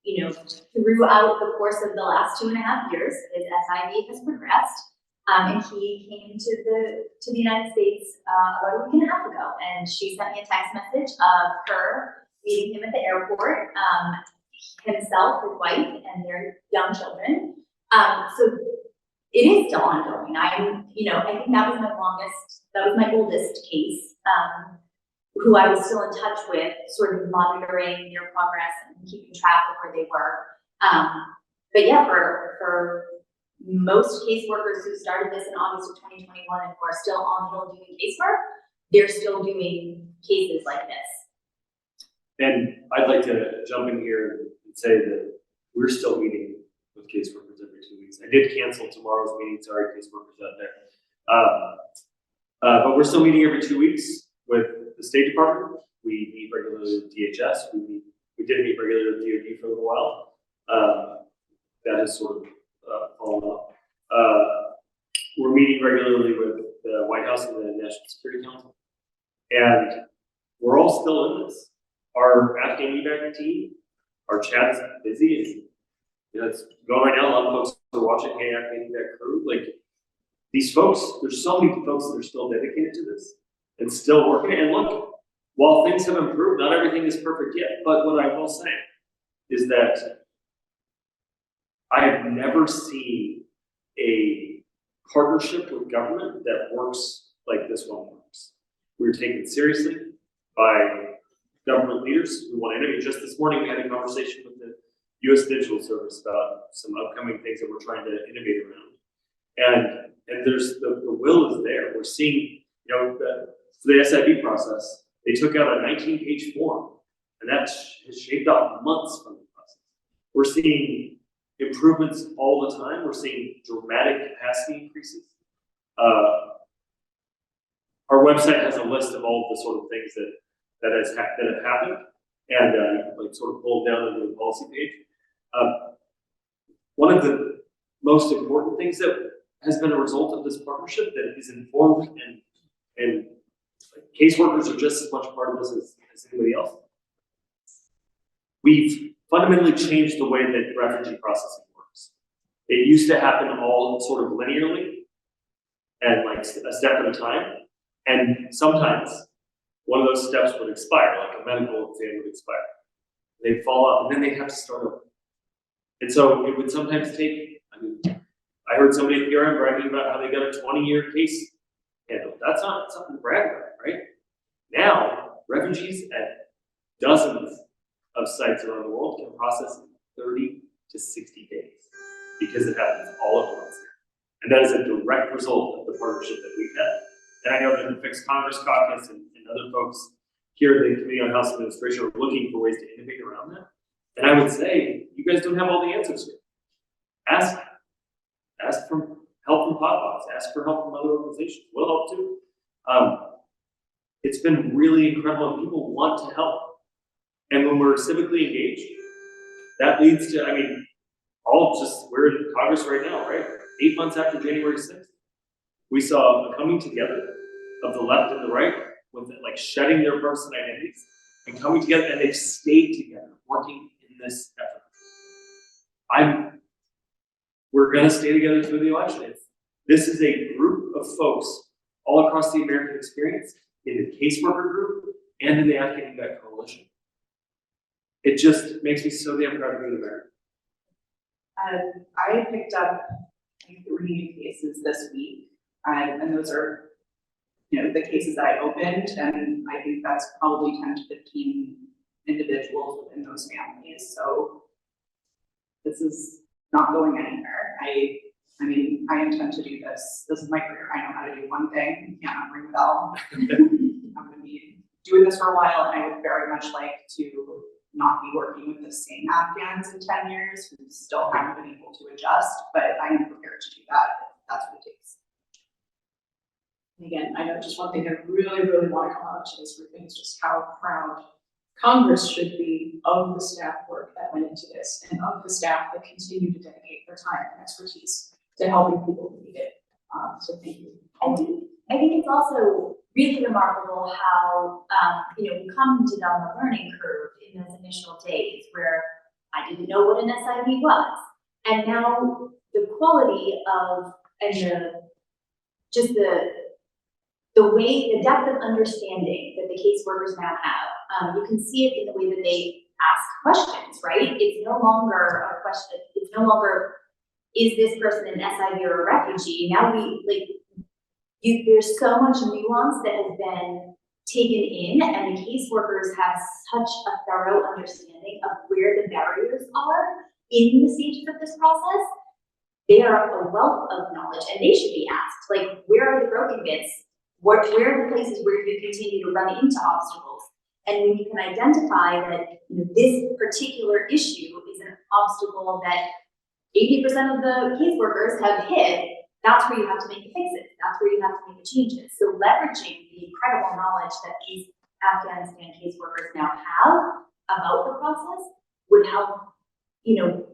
Speaker 2: You know, throughout the course of the last 2.5 years, his SIV has progressed. And he came to the United States about a week and a half ago, and she sent me a text message of her meeting him at the airport, himself, his wife, and their young children. So it is still ongoing. You know, I think that was my oldest case, who I was still in touch with, sort of monitoring their progress and keeping track of where they were. But yeah, for most caseworkers who started this in August of 2021 and who are still on the hill doing casework, they're still doing cases like this.
Speaker 4: And I'd like to jump in here and say that we're still meeting with caseworkers every 2 weeks. I did cancel tomorrow's meeting, sorry, caseworkers out there. But we're still meeting every 2 weeks with the State Department. We meet regularly with DHS. We did meet regularly with DOD for a little while. That has sort of fallen off. We're meeting regularly with the White House and the National Security Council. And we're all still in this. Our Afghan evac team, our chat is busy, and you know, it's going right now. A lot of folks are watching Hey Afghan evac crew. Like, these folks, there's so many folks that are still dedicated to this and still working. And look, while things have improved, not everything is perfect yet. But what I will say is that I have never seen a partnership with government that works like this one works. We're taken seriously by government leaders who want to innovate. Just this morning, we had a conversation with the U.S. Digital Service about some upcoming things that we're trying to innovate around. And there's the will is there. We're seeing, you know, for the SIV process, they took out a 19-page form, and that has shaved off months from the process. We're seeing improvements all the time. We're seeing dramatic capacity increases. Our website has a list of all of the sort of things that have happened, and you can like sort of pull it down into the policy page. One of the most important things that has been a result of this partnership that is informed and caseworkers are just as much part of this as anybody else. We've fundamentally changed the way that refugee processing works. It used to happen all sort of linearly and like a step at a time. And sometimes one of those steps would expire, like a medical exam would expire. They'd fall off, and then they'd have to start over. And so it would sometimes take, I heard somebody at PRM bragging about how they got a 20-year case handled. That's not something to brag about, right? Now, refugees at dozens of sites around the world can process in 30 to 60 days because it happens all at once. And that is a direct result of the partnership that we've had. And I know that the Fixed Congress Caucus and other folks here at the Committee on House Administration are looking for ways to innovate around that. And I would say, you guys don't have all the answers here. Ask for help from POPVOX, ask for help from other organizations. We'll help too. It's been really incredible, and people want to help. And when we're civically engaged, that leads to, we're in Congress right now, right? 8 months after January 6th, we saw a coming together of the left and the right, with it, like shedding their partisan identities and coming together, and they've stayed together, working in this effort. We're gonna stay together through the election. This is a group of folks all across the American experience, in the caseworker group and in the Afghan Vet Coalition. It just makes me so damn proud to be an American.
Speaker 3: I picked up 3 new cases this week, and those are, the cases that I opened, and I think that's probably 10 to 15 individuals within those families. So this is not going anywhere. I intend to do this. This is my career. I know how to do one thing. You can't ring the bell. I'm going to be doing this for a while, and I would very much like to not be working with the same Afghans in 10 years who still haven't been able to adjust, but I am prepared to do that if that's what it takes.
Speaker 1: And again, I know just one thing I really, really want to come out of today's briefing is just how proud Congress should be of the staff work that went into this, and of the staff that continue to dedicate their time and expertise to helping people who need it. So thank you.
Speaker 2: I think it's also really remarkable how, we commented on the learning curve in those initial days where I didn't know what an SIV was. And now the quality of, and the depth of understanding that the caseworkers now have, you can see it in the way that they ask questions, right? It's no longer a question, it's no longer, is this person an SIV or a refugee? Now there's so much nuance that has been taken in, and the caseworkers have such a thorough understanding of where the barriers are in the stages of this process. They are a wealth of knowledge, and they should be asked, like, where are the broken bits? Where are the places where you continue to run into obstacles? And when you can identify that this particular issue is an obstacle that 80% of the caseworkers have hit, that's where you have to make the fixes. That's where you have to make the changes. So leveraging the incredible knowledge that these Afghanistan caseworkers now have about the process would help, it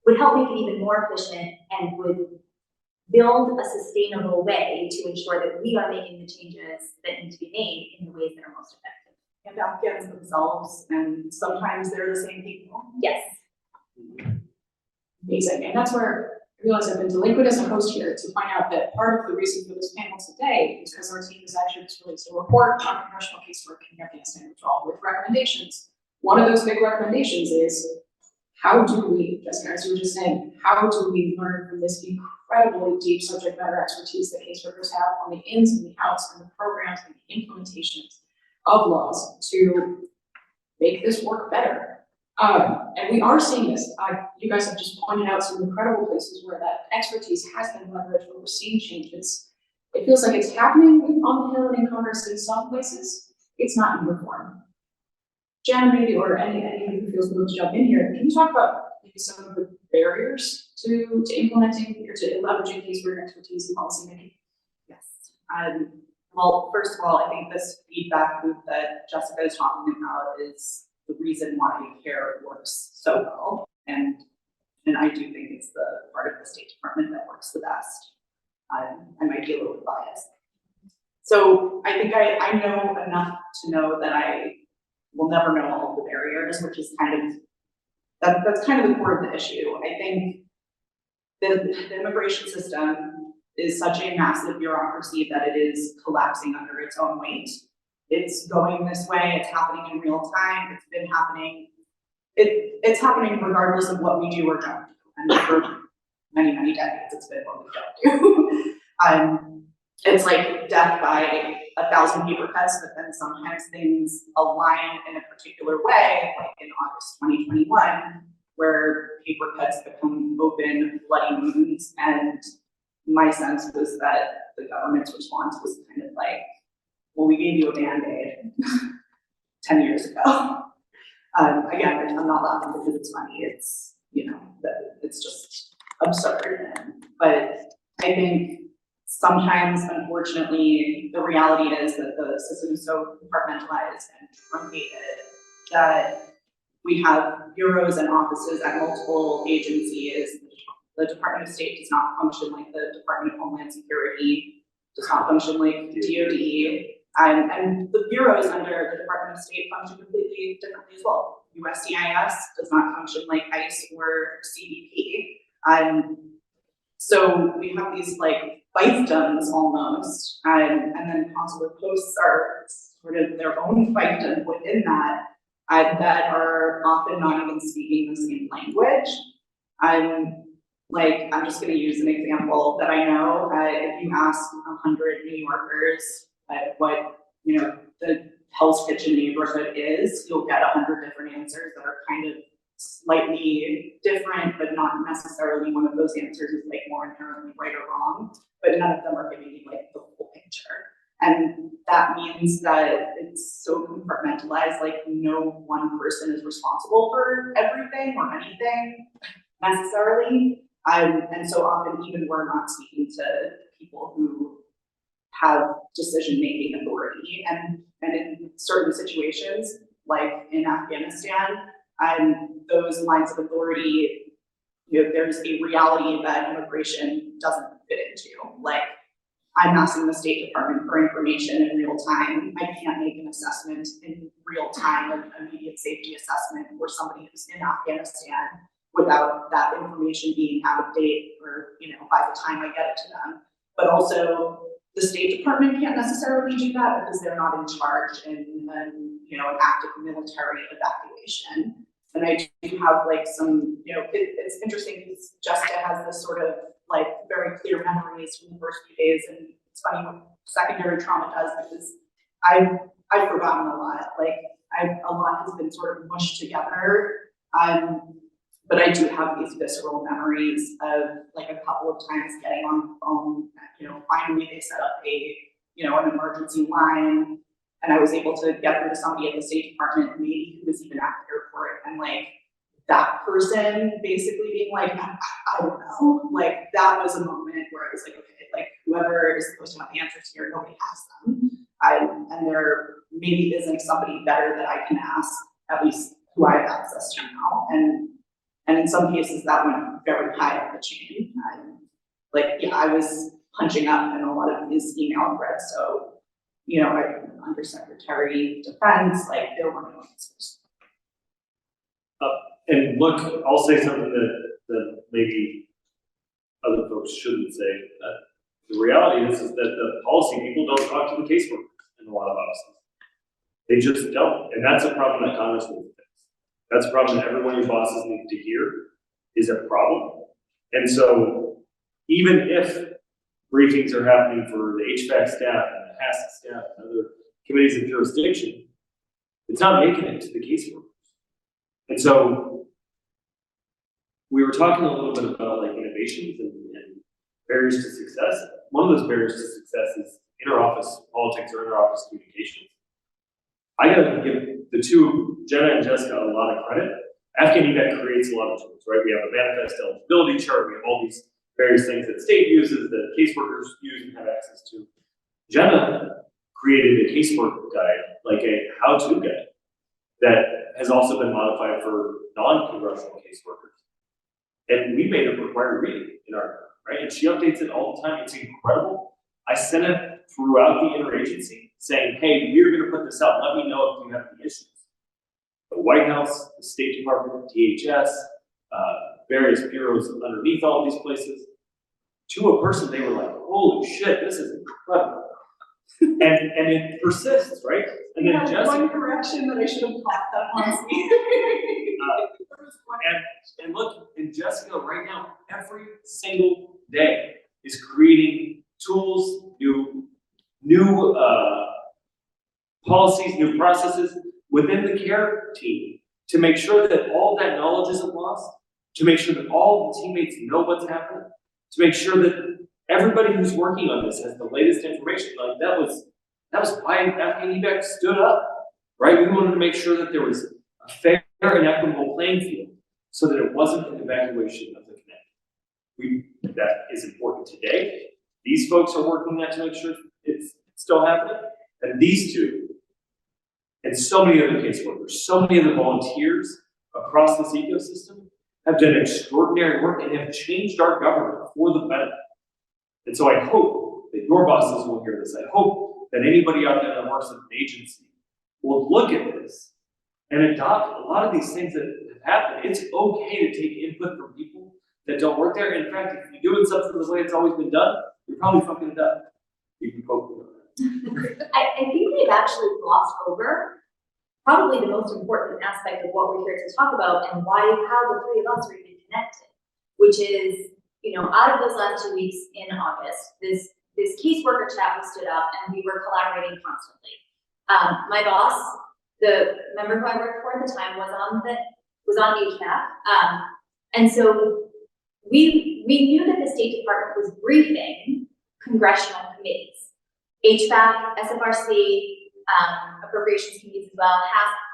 Speaker 2: would help make it even more efficient, and would build a sustainable way to ensure that we are making the changes that need to be made in the ways that are most effective.
Speaker 3: And Afghans themselves, and sometimes they're the same people.
Speaker 2: Yes.
Speaker 1: Amazing. And that's where I realize I've been delinquent as a host here to find out that part of the reason for this panel today is because our team has actually just released a report on Congressional Casework in Afghanistan Withdrawal with recommendations. One of those big recommendations is, how do we, Jessica, as you were just saying, how do we learn from this incredibly deep subject matter expertise that caseworkers have on the ins and the outs and the programs and the implementations of laws to make this work better? And we are seeing this. You guys have just pointed out some incredible places where that expertise has been leveraged, where we're seeing changes. It feels like it's happening on the Hill and in Congress in some places. It's not uniform. Jen, maybe, or anybody who feels moved to jump in here, can you talk about maybe some of the barriers to implementing or to leveraging casework expertise in policymaking?
Speaker 3: Yes. Well, first of all, I think this feedback loop that Jessica is talking about is the reason why CARE works so well. And I do think it's the part of the State Department that works the best. I might be a little bit biased. So I think I know enough to know that I will never know all of the barriers, which is that's kind of the core of the issue. I think the immigration system is such a massive bureaucracy that it is collapsing under its own weight. it's going this way, it's happening in real time, it's been happening. It's happening regardless of what we do or don't do. And for many, many decades, it's been what we don't do. It's like death by 1,000 paper cuts, but then sometimes things align in a particular way, like in August 2021, where paper cuts become open, bloody wounds. And my sense was that the government's response was kind of like, well, we gave you a Band-Aid 10 years ago. Again, I'm not laughing because it's funny. It's, you know, that it's just absurd. But I think sometimes, unfortunately, the reality is that the system is so compartmentalized and truncated that we have bureaus and offices at multiple agencies. The Department of State does not function like the Department of Homeland Security, does not function like DOD. And the bureaus under the Department of State function completely differently as well. USCIS does not function like ICE or CBP. So we have these like fiefdoms almost, and then consular posts are sort of their own fiefdom within that, that are often not even speaking the same language. I'm just going to use an example that I know. If you ask 100 New Yorkers what, you know, the Hell's Kitchen neighborhood is, you'll get 100 different answers that are kind of slightly different, but not necessarily one of those answers is like more inherently right or wrong, but none of them are giving you like the full picture. And that means that it's so compartmentalized, like no one person is responsible for everything or anything necessarily. And so often even we're not speaking to people who have decision-making authority. And in certain situations, like in Afghanistan, those lines of authority, you know, there's a reality that immigration doesn't fit into. Like, I'm asking the State Department for information in real time. I can't make an assessment in real time, an immediate safety assessment for somebody who's in Afghanistan without that information being out of date or, you know, by the time I get it to them. But also, the State Department can't necessarily do that because they're not in charge in you know, an active military evacuation. And I do have like some, you know, it's interesting because Jessica has this sort of like very clear memories from the first few days, and it's funny what secondary trauma does because I've forgotten a lot. Like a lot has been sort of mushed together. But I do have these visceral memories of like a couple of times getting on the phone, you know, finally they set up a, you know, an emergency line, and I was able to get through to somebody at the State Department, maybe who was even at the airport, and like that person basically being like, I don't know, like that was a moment where I was like, okay, like whoever is supposed to have the answers here, nobody has them. And there maybe isn't somebody better that I can ask, at least who I have access to now. And in some cases that went very high up the chain. Like, yeah, I was punching up in a lot of these email threads. So, you know, Undersecretary of Defense, like there were no answers.
Speaker 4: And look, I'll say something that maybe other folks shouldn't say. The reality is that the policy people don't talk to the caseworkers in a lot of offices. They just don't. And that's a problem that Congress needs to fix. That's a problem that every one of your bosses needs to hear is a problem. And so even if briefings are happening for the HVAC staff and the HACCP staff and other committees of jurisdiction, it's not making it to the caseworkers. And so we were talking a little bit about like innovations and barriers to success. One of those barriers to success is inter-office politics or inter-office communications. I gotta give the two, Jenna and Jessica, a lot of credit. Afghan evac creates a lot of tools, right? We have a manifest eligibility chart, we have all these various things that state uses, that caseworkers use and have access to. Jenna created a casework guide, like a how-to guide, that has also been modified for non-congressional caseworkers. And we made it required reading in our, right? And she updates it all the time. It's incredible. I sent it throughout the interagency saying, hey, we're going to put this out. Let me know if you have any issues. The White House, the State Department, DHS, various bureaus underneath all these places. To a person, they were like, holy shit, this is incredible. And it persists, right? And then
Speaker 3: One correction that I should have caught that on me.
Speaker 4: and look, in Jessica right now, every single day is creating tools, new policies, new processes within the care team to make sure that all that knowledge isn't lost, to make sure that all the teammates know what's happening, to make sure that everybody who's working on this has the latest information. Like that was why Afghan evac stood up, right? We wanted to make sure that there was a fair and equitable playing field so that it wasn't an evacuation of the connect. That is important today. These folks are working on that to make sure it's still happening. And these two, and so many other caseworkers, so many of the volunteers across this ecosystem have done extraordinary work and have changed our government for the better. And so I hope that your bosses will hear this. I hope that anybody out there that works in an agency will look at this and adopt a lot of these things that have happened. It's okay to take input from people that don't work there. In fact, if you're doing something the way it's always been done, you're probably fucking it up. You can poke me on that.
Speaker 2: I think we've actually glossed over probably the most important aspect of what we're here to talk about and how the three of us are even connected, which is, out of those last 2 weeks in August, this caseworker chat was stood up and we were collaborating constantly. My boss, the member who I worked for at the time, was on HVAC. And so we knew that the State Department was briefing congressional committees. HVAC, SFRC, appropriations committees as well,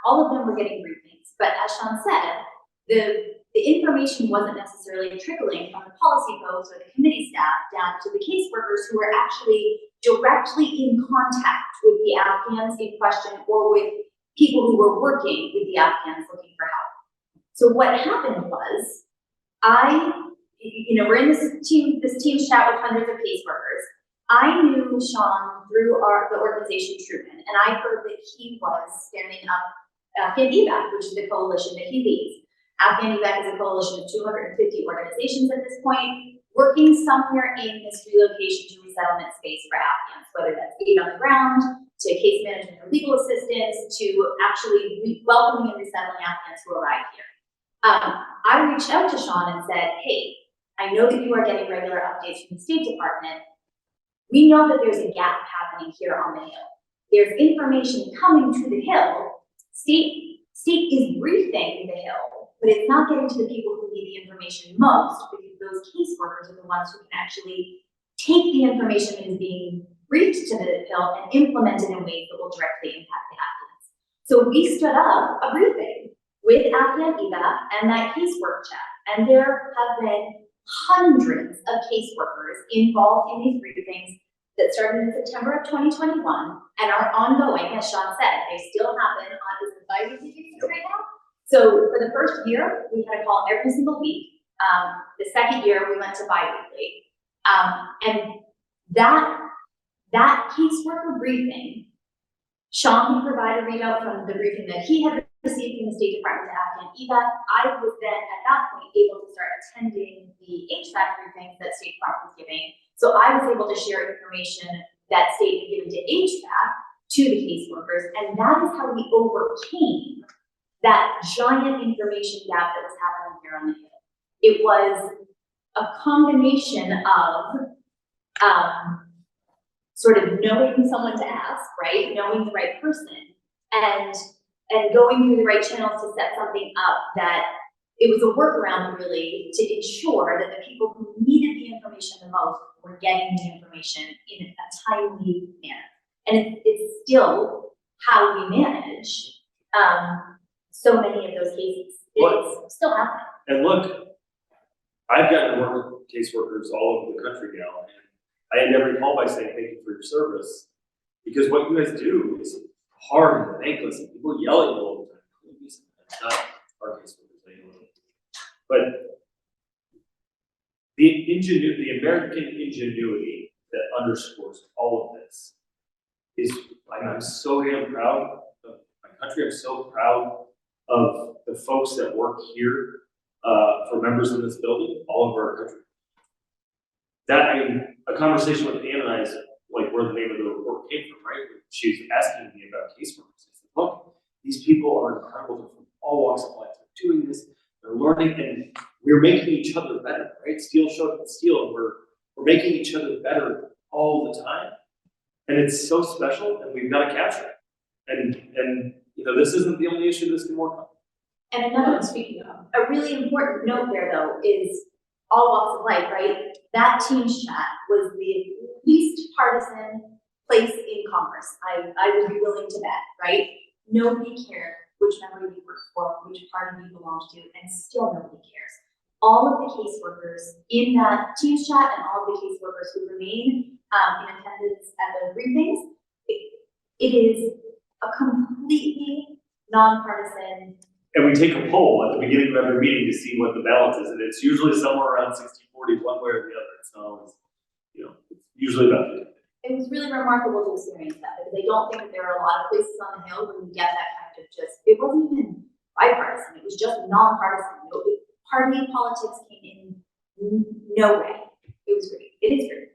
Speaker 2: all of them were getting briefings. But as Sean said, the information wasn't necessarily trickling from the policy folks or the committee staff down to the caseworkers who were actually directly in contact with the Afghans in question or with people who were working with the Afghans looking for help. So what happened was, we're in this team chat with hundreds of caseworkers. I knew Sean through the organization Truman, and I heard that he was standing up Afghan evac, which is the coalition that he leads. Afghan evac is a coalition of 250 organizations at this point, working somewhere in this relocation to resettlement space for Afghans, whether that's aid on the ground, to case management or legal assistance, to actually welcoming and resettling Afghans who arrive here. I reached out to Sean and said, hey, I know that you are getting regular updates from the State Department. We know that there's a gap happening here on the Hill. There's information coming to the Hill. State is briefing the Hill, but it's not getting to the people who need the information most, because those caseworkers are the ones who can actually take the information that is being briefed to the Hill and implement it in ways that will directly impact the Afghans. So we stood up a briefing with Afghan evac and that casework chat, and there have been hundreds of caseworkers involved in these briefings that started in September of 2021 and are ongoing, as Sean said. They still happen on this bi-weekly basis right now. So for the first year, we had a call every single week. The second year, we went to bi-weekly. And that caseworker briefing, Sean can provide a readout from the briefing that he had received from the State Department to Afghan evac. I was then, at that point, able to start attending the HVAC briefings that State Department was giving. So I was able to share information that State had given to HVAC to the caseworkers, and that is how we overcame that giant information gap that was happening here on the Hill. It was a combination of sort of knowing someone to ask, right? Knowing the right person, and going through the right channels to set something up that it was a workaround really to ensure that the people who needed the information the most were getting the information in a timely manner. And it's still how we manage so many of those cases. It's still happening.
Speaker 4: And look, I've gotten to work with caseworkers all over the country now, and I end every call by saying thank you for your service, because what you guys do is hard and thankless, and people yell at you all the time. It's not our caseworkers, they yell at you. But the American ingenuity that underscores all of this is, I'm so damn proud of my country. I'm so proud of the folks that work here for members in this building all over our country. A conversation with Ann and I is like where the name of the report came from, right? She was asking me about caseworkers. I said, look, these people are incredible. They're from all walks of life. They're doing this, they're learning, and we're making each other better, right? Steel sharpens steel, and we're making each other better all the time. And it's so special, and we've got to capture it. And you know, this isn't the only issue this can work on.
Speaker 2: And another, speaking of, a really important note there though is all walks of life, right? That Teams chat was the least partisan place in Congress. I would be willing to bet, right? Nobody cared which member you worked for, which party you belonged to, and still nobody cares. All of the caseworkers in that Teams chat and all of the caseworkers who remain in attendance at the briefings, it is a completely nonpartisan.
Speaker 4: And we take a poll at the beginning of every meeting to see what the balance is, and it's usually somewhere around 60-40, one way or the other. It's not always, you know, it's usually about 50.
Speaker 2: It was really remarkable to experience that, because I don't think that there are a lot of places on the Hill where you get that kind of just, it wasn't even bipartisan, it was just nonpartisan. Party politics came in no way. It was great. It is great.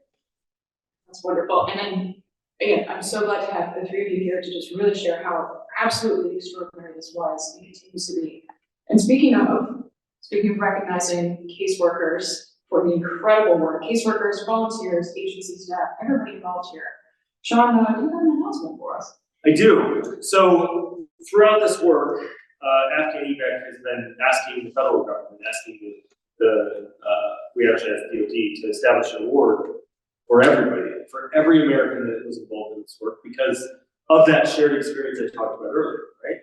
Speaker 1: That's wonderful. And then, again, I'm so glad to have the three of you here to just really share how absolutely extraordinary this was and continues to be. And speaking of recognizing caseworkers for the incredible work, caseworkers, volunteers, agency staff, everybody involved here. Sean, do you have an announcement for us?
Speaker 4: I do. So throughout this work, Afghan evac has been asking the federal government, asking we actually asked DOD to establish an award for everybody, for every American that was involved in this work, because of that shared experience I talked about earlier, right?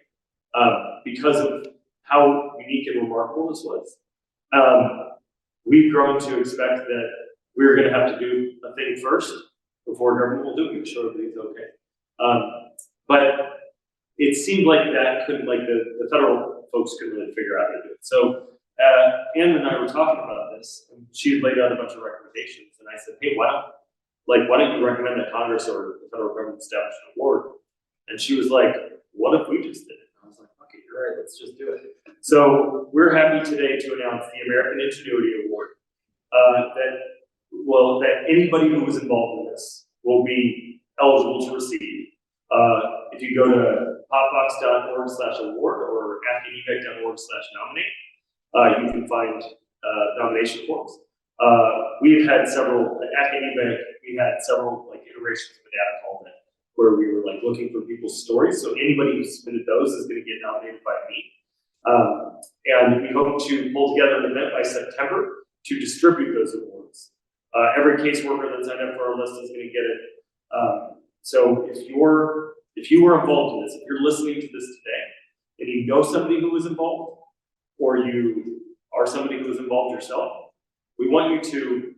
Speaker 4: Because of how unique and remarkable this was. We've grown to expect that we're going to have to do a thing first before government will do it, show everything's okay. But it seemed like that couldn't, like the federal folks couldn't really figure out how to do it. So Ann and I were talking about this, and she had laid out a bunch of recommendations, and I said, hey, why don't you recommend that Congress or the federal government establish an award? And she was like, what if we just did it? And I was like, okay, you're right, let's just do it. So we're happy today to announce the American Ingenuity Award, that anybody who was involved in this will be eligible to receive. If you go to popvox.org/award or afghanevac.org/nominate, you can find nomination forms. We've had several, Afghan evac, we had several like iterations of a data call that where we were like looking for people's stories. So anybody who submitted those is going to get nominated by me. And we hope to pull together an event by September to distribute those awards. Every caseworker that signed up for our list is going to get it. So if you were involved in this, if you're listening to this today, and you know somebody who was involved, or you are somebody who was involved yourself, we want you to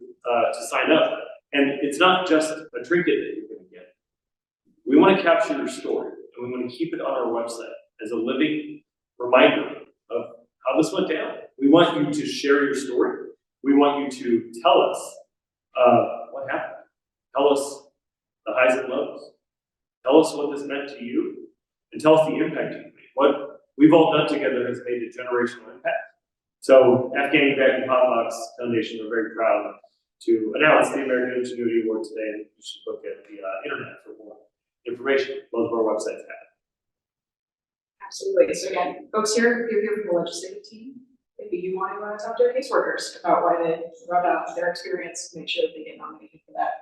Speaker 4: sign up. And it's not just a trinket that you're going to get. We want to capture your story, and we want to keep it on our website as a living reminder of how this went down. We want you to share your story. We want you to tell us what happened. Tell us the highs and lows. Tell us what this meant to you, and tell us the impact you've made. What we've all done together has made a generational impact. So Afghan evac and POPVOX Foundation are very proud to announce the American Ingenuity Award today, and you should look at the internet for more information. Both of our websites have it.
Speaker 1: Absolutely. So again, folks here, if you're here from the legislative team, maybe you want to talk to our caseworkers about why they brought out their experience to make sure that they get nominated for that.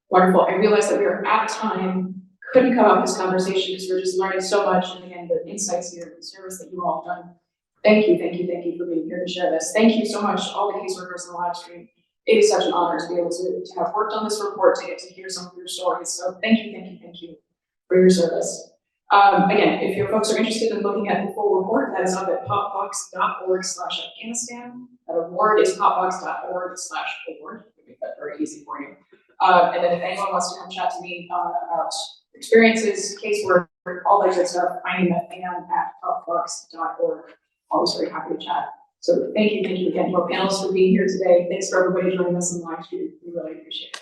Speaker 1: Wonderful. I realize that we are out of time. Couldn't cut off this conversation because we're just learning so much, and again, the insights here, the service that you all have done. Thank you for being here to share this. Thank you so much, all the caseworkers in the live stream. It is such an honor to be able to have worked on this report, to get to hear some of your stories. So thank you for your service. Again, if your folks are interested in looking at the full report, that is up at popvox.org/Afghanistan. That award is popvox.org/award. We make that very easy for you. And then if anyone wants to come chat to me about experiences, casework, all that good stuff, finding that at popvox.org. Always very happy to chat. So thank you again to our panelists for being here today. Thanks for everybody joining us in the live stream. We really appreciate it.